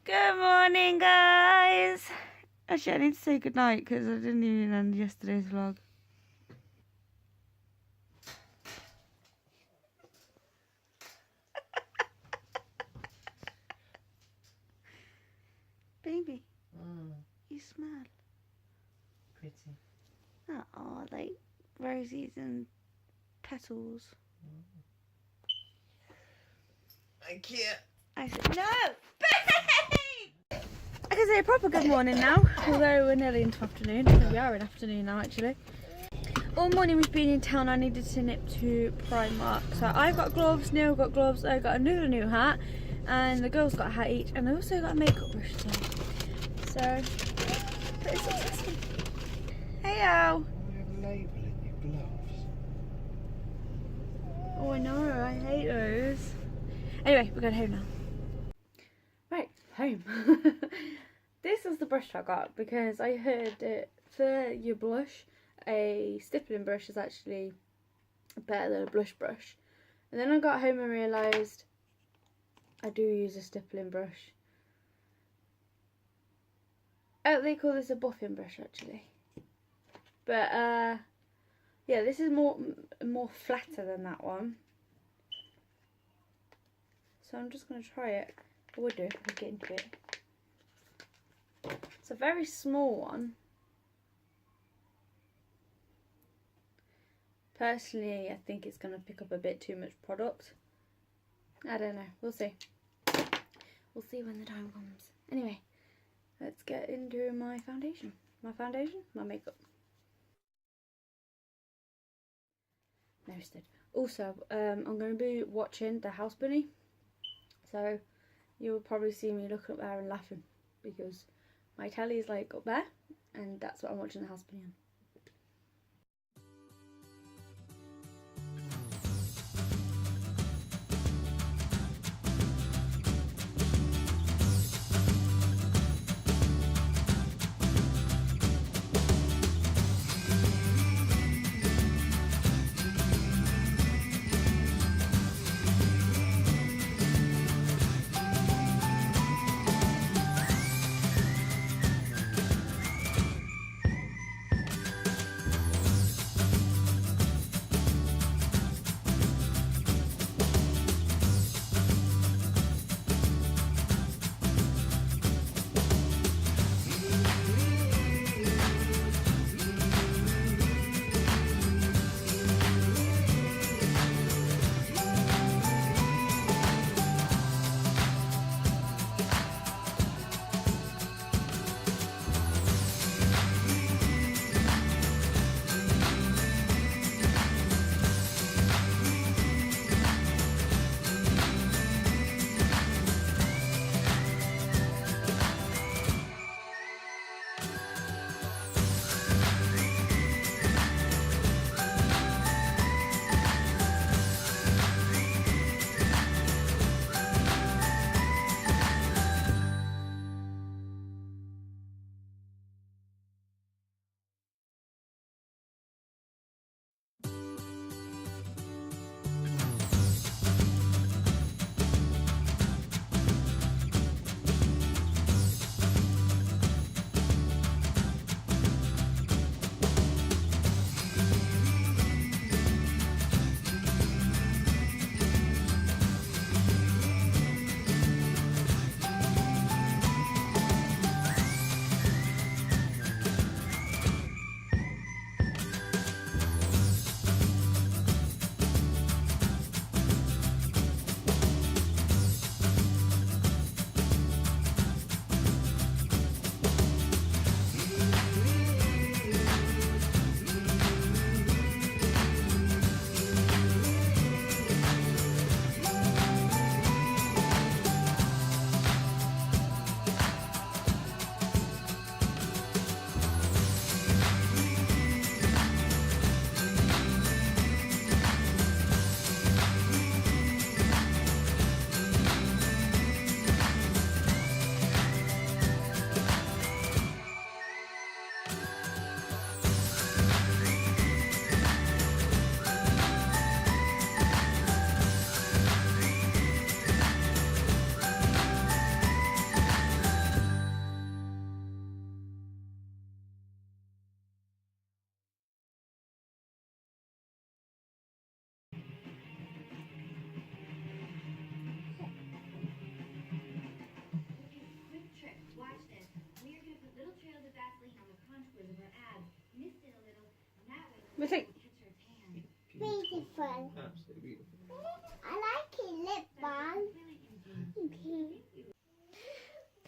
Good morning, guys. Actually, I need to say goodnight because I didn't even end yesterday's vlog. Baby, you smell. Pretty. Oh, like roses and petals. I can't. I said, no! Babe! I can say a proper good morning now, although we're nearly into afternoon. We are in afternoon now, actually. All morning we've been in town. I needed to nip to Primark. So I've got gloves, Neil got gloves, I got another new hat, and the girls got a hat each, and I also got a makeup brush too. So, pretty successful. Hey, Al. You have a label in your gloves. Oh, I know, I hate those. Anyway, we're going home now. Right, home. This is the brush I got because I heard that for your blush, a stippling brush is actually better than a blush brush. And then I got home and realised I do use a stippling brush. Oh, they call this a buffing brush actually. But yeah, this is more flatter than that one. So I'm just going to try it. I would do if I could get into it. It's a very small one. Personally, I think it's going to pick up a bit too much product. I don't know. We'll see. We'll see when the time comes. Anyway, let's get into my foundation. My makeup. Noted. Also, I'm going to be watching The House Bunny. So, you'll probably see me looking up there and laughing. Because my telly is like up there. And that's what I'm watching The House Bunny on.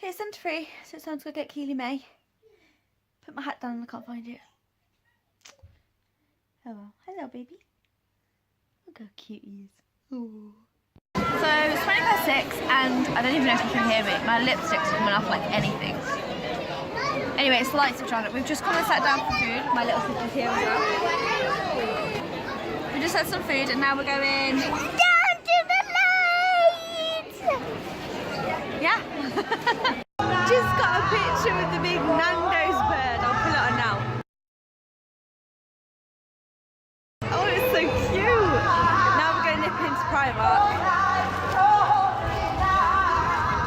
Okay, it's centre free, so it's time to go get Keely May. Put my hat down and I can't find it. Oh well. Hello, baby. Look how cute he is. Ooh. So it's 6:20 and I don't even know if you can hear me. My lipstick's coming off like anything. Anyway, it's the light switch on. We've just come and sat down for food. My little sister's here as well. We just had some food and now we're going down to the lights. Yeah. Just got a picture with the big Nando's bird. I'll pull it on now. Oh, it's so cute. Now we're going to nip into Primark.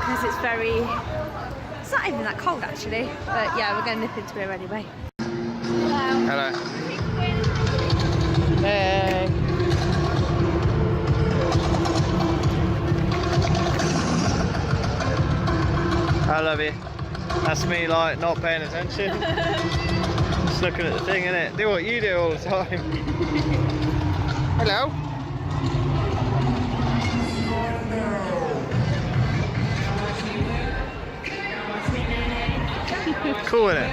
Because it's not even that cold actually. But yeah, we're going to nip into here anyway. Hello. Hey. I love you. That's me like not paying attention. Just looking at the thing, innit? Do what you do all the time. Hello. Cool, isn't it?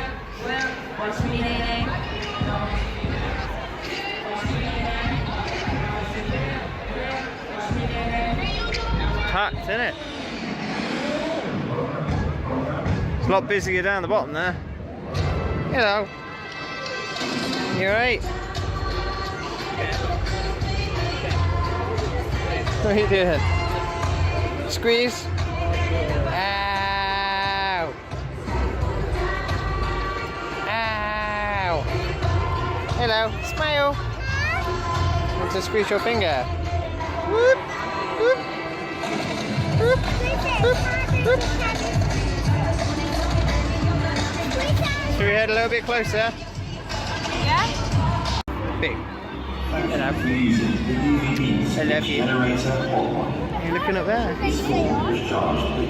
Packed, isn't it? It's a lot busier down the bottom there. Hello. You alright? What are you doing? Squeeze. Ow. Ow. Hello. Smile. Want to squeeze your finger? Whoop. Whoop. Whoop. Whoop. Whoop. Should we head a little bit closer? Yeah? Big. Hello. I love you. You're looking up there.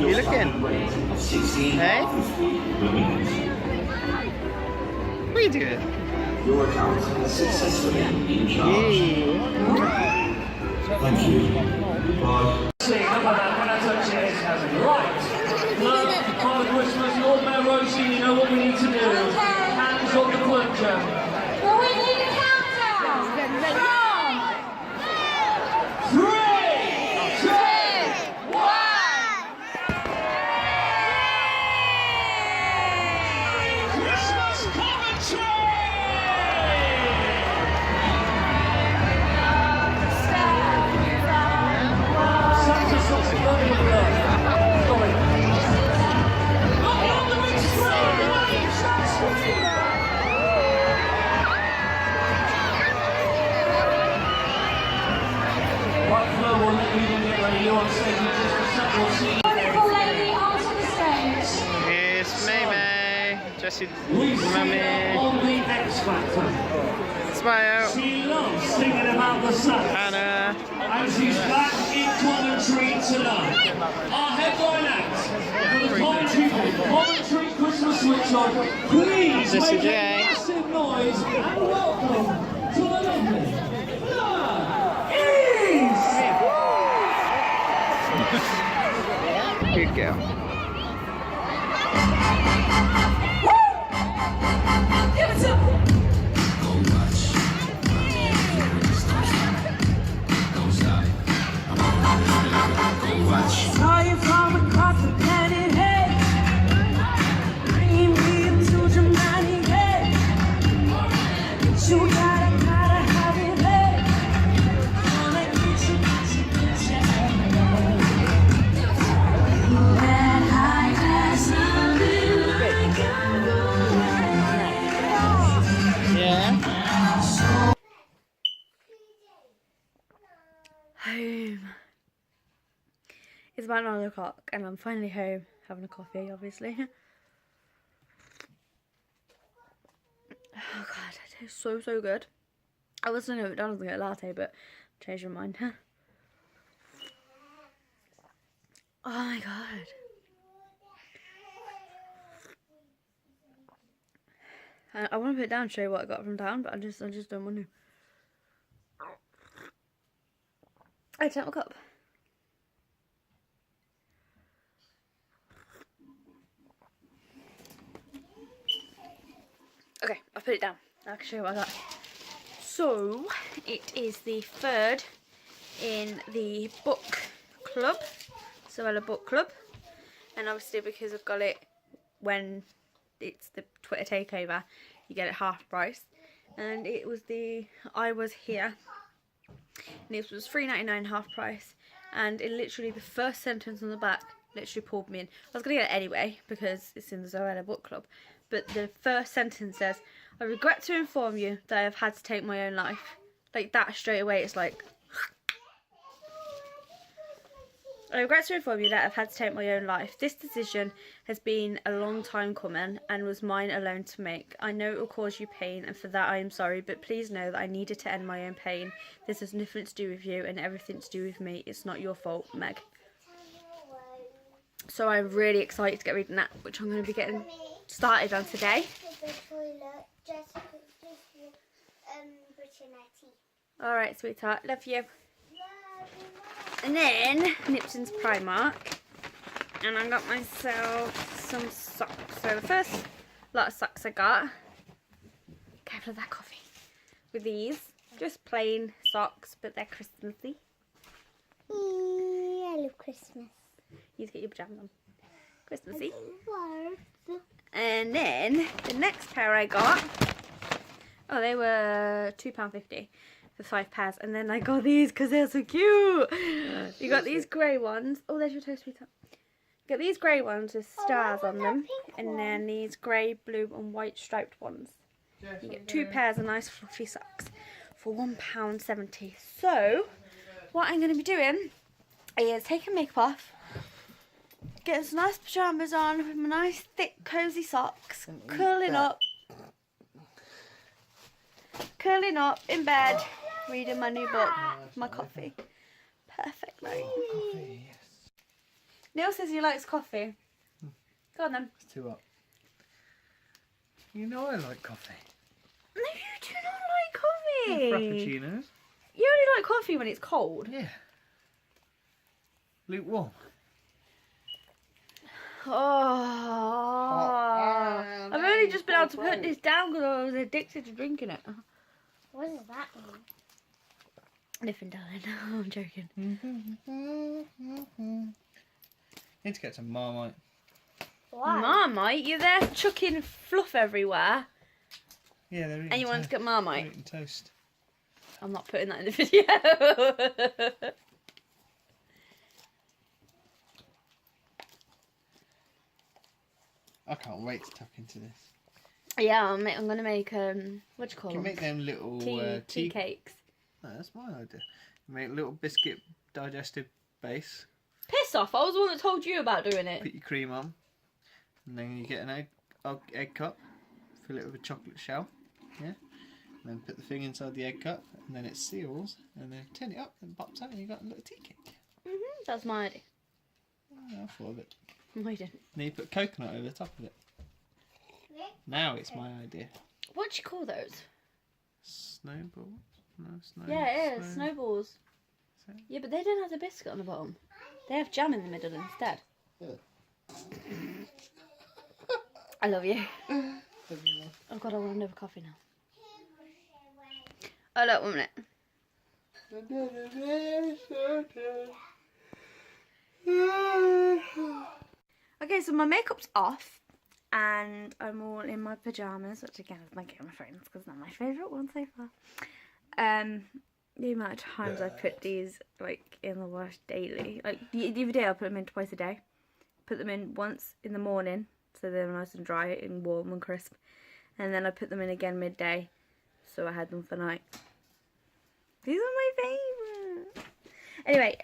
You're looking. Hey? What are you doing? Your account has successfully been charged. Yeah. Thank you. Bye. Right. Father Christmas, Lord Mayor Rosie, you know what we need to do. Hands on the plunger. Well, we need a countdown. 3, 2, 1. Christmas commentary! Santa's got some money in the love. Sorry. On the big screen, right, Flo, we'll let you get ready. You're on stage in just a second. We'll see you. Wonderful lady onto the stage. It's May May. Jessie, We've seen her mummy. on the X Factor. Smile. She loves singing about the sun. Hannah. And she's back in commentary tonight. Our headline act for the commentary Christmas switch on. Please This make is a Jay. massive noise and welcome to the lovely Fleur East. Good girl. Give it to me. Saw you from across the planet, hey. Bringing me to Germany, hey. You gotta have it, hey. Gonna get you. That high class loving like I'm Yeah. Home. It's about 9 o'clock and I'm finally home having a coffee, obviously. Oh god, it tastes so good. I was going to McDonald's and get a latte, but I changed my mind. Oh my god. I want to put it down and show you what I got from town, but I just don't want to. I take my cup. Okay, I'll put it down. I can show you what I got. So, it is the third in the book club, Zoella book club. And obviously because I've got it when it's the Twitter takeover, you get it half price. And it was I was here, and it was $3.99 half price. And it literally, the first sentence on the back literally pulled me in. I was going to get it anyway because it's in the Zoella book club. But the first sentence says, I regret to inform you that I have had to take my own life. Like that straight away, it's like... I regret to inform you that I've had to take my own life. This decision has been a long time coming and was mine alone to make. I know it will cause you pain, and for that I am sorry, but please know that I needed to end my own pain. This has nothing to do with you and everything to do with me. It's not your fault, Meg. So I'm really excited to get reading that, which I'm going to be getting started on today. Alright, sweetheart. Love you. And then Nipson's Primark, and I got myself some socks. So the first lot of socks I got, careful of that coffee, with these, just plain socks, but they're Christmassy. I love Christmas. You get your pajamas on. Christmassy. And then the next pair I got, oh, they were £2.50. For 5 pairs, and then I got these because they're so cute. You got these grey ones. Oh, there's your toast, sweetheart. You got these grey ones with stars on them, and then these grey, blue, and white striped ones. You get 2 pairs of nice fluffy socks for £1.70. So, what I'm going to be doing is taking makeup off, getting some nice pyjamas on with my nice thick cozy socks, curling up in bed, reading my new book, my coffee. Perfect night. Coffee, yes. Neil says he likes coffee. Go on then. It's too hot. You know I like coffee. No, you do not like coffee. Frappuccinos. You only like coffee when it's cold. Yeah. Lukewarm. Oh. I've only just been able to put this down because I was addicted to drinking it. What does that mean? Nothing, darling. I'm joking. Need to get some Marmite. Why? Marmite? You're there chucking fluff everywhere. Yeah, they're eating And you want to get Marmite? They're eating toast. I'm not putting that in the video. I can't wait to tuck into this. Yeah, I'm going to make, what do you call Can you them? make them little Tea cakes. No, that's my idea. Make a little biscuit digestive base. Piss off, I was the one that told you about doing it. Put your cream on. And then you get an egg cup. Fill it with a chocolate shell. Yeah. And then put the thing inside the egg cup. And then it seals. And then turn it up and pops out and you've got a little tea cake. That's my idea. Oh, I thought of it. No, you didn't. And then you put coconut over the top of it. Now it's my idea. What do you call those? Snowballs? No, Yeah, it is. Snowballs. Yeah, but they don't have the biscuit on the bottom. They have jam in the middle instead. I love you. Oh god, I want another coffee now. Oh look, 1 minute. Okay, so my makeup's off and I'm all in my pyjamas, which again is my camera friends because they're my favourite one so far. The amount of times I put these like in the wash daily. Like the other day I put them in twice a day. Put them in once in the morning so they're nice and dry and warm and crisp. And then I put them in again midday so I had them for night. These are my favourite. Anyway,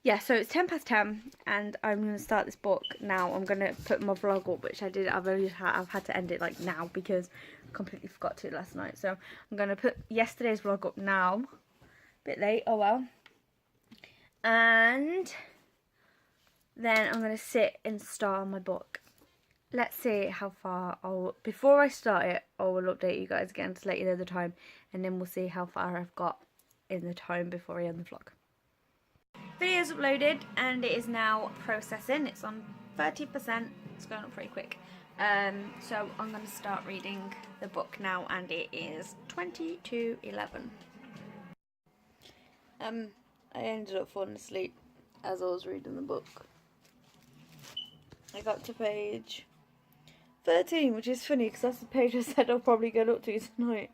yeah, so it's 10:10 and I'm going to start this book now. I'm going to put my vlog up, which I did. I've had to end it like now because I completely forgot to last night. So I'm going to put yesterday's vlog up now. Bit late, oh well. And then I'm going to sit and start on my book. Let's see how far before I start it, I will update you guys again to let you know the time. And then we'll see how far I've got in the time before I end the vlog. Video's uploaded and it is now processing. It's on 30%. It's going up pretty quick. So I'm going to start reading the book now, and it is 20 to 11. I ended up falling asleep as I was reading the book. I got to page 13, which is funny because that's the page I said I'll probably get up to tonight.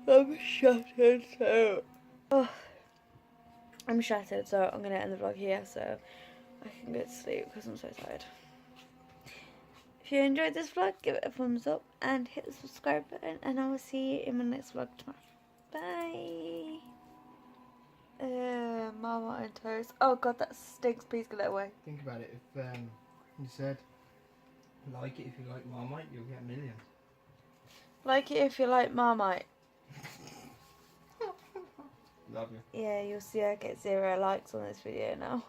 I'm shattered, so I'm shattered, so I'm gonna end the vlog here so I can go to sleep because I'm so tired. If you enjoyed this vlog, give it a thumbs up and hit the subscribe button, and I will see you in my next vlog tomorrow. Bye. Marmite and toast. Oh god, that stinks. Please get it away. Think about it. If you said like it if you like Marmite, you'll get millions. Like it if you like Marmite. Love you. Yeah, you'll see I get 0 likes on this video now.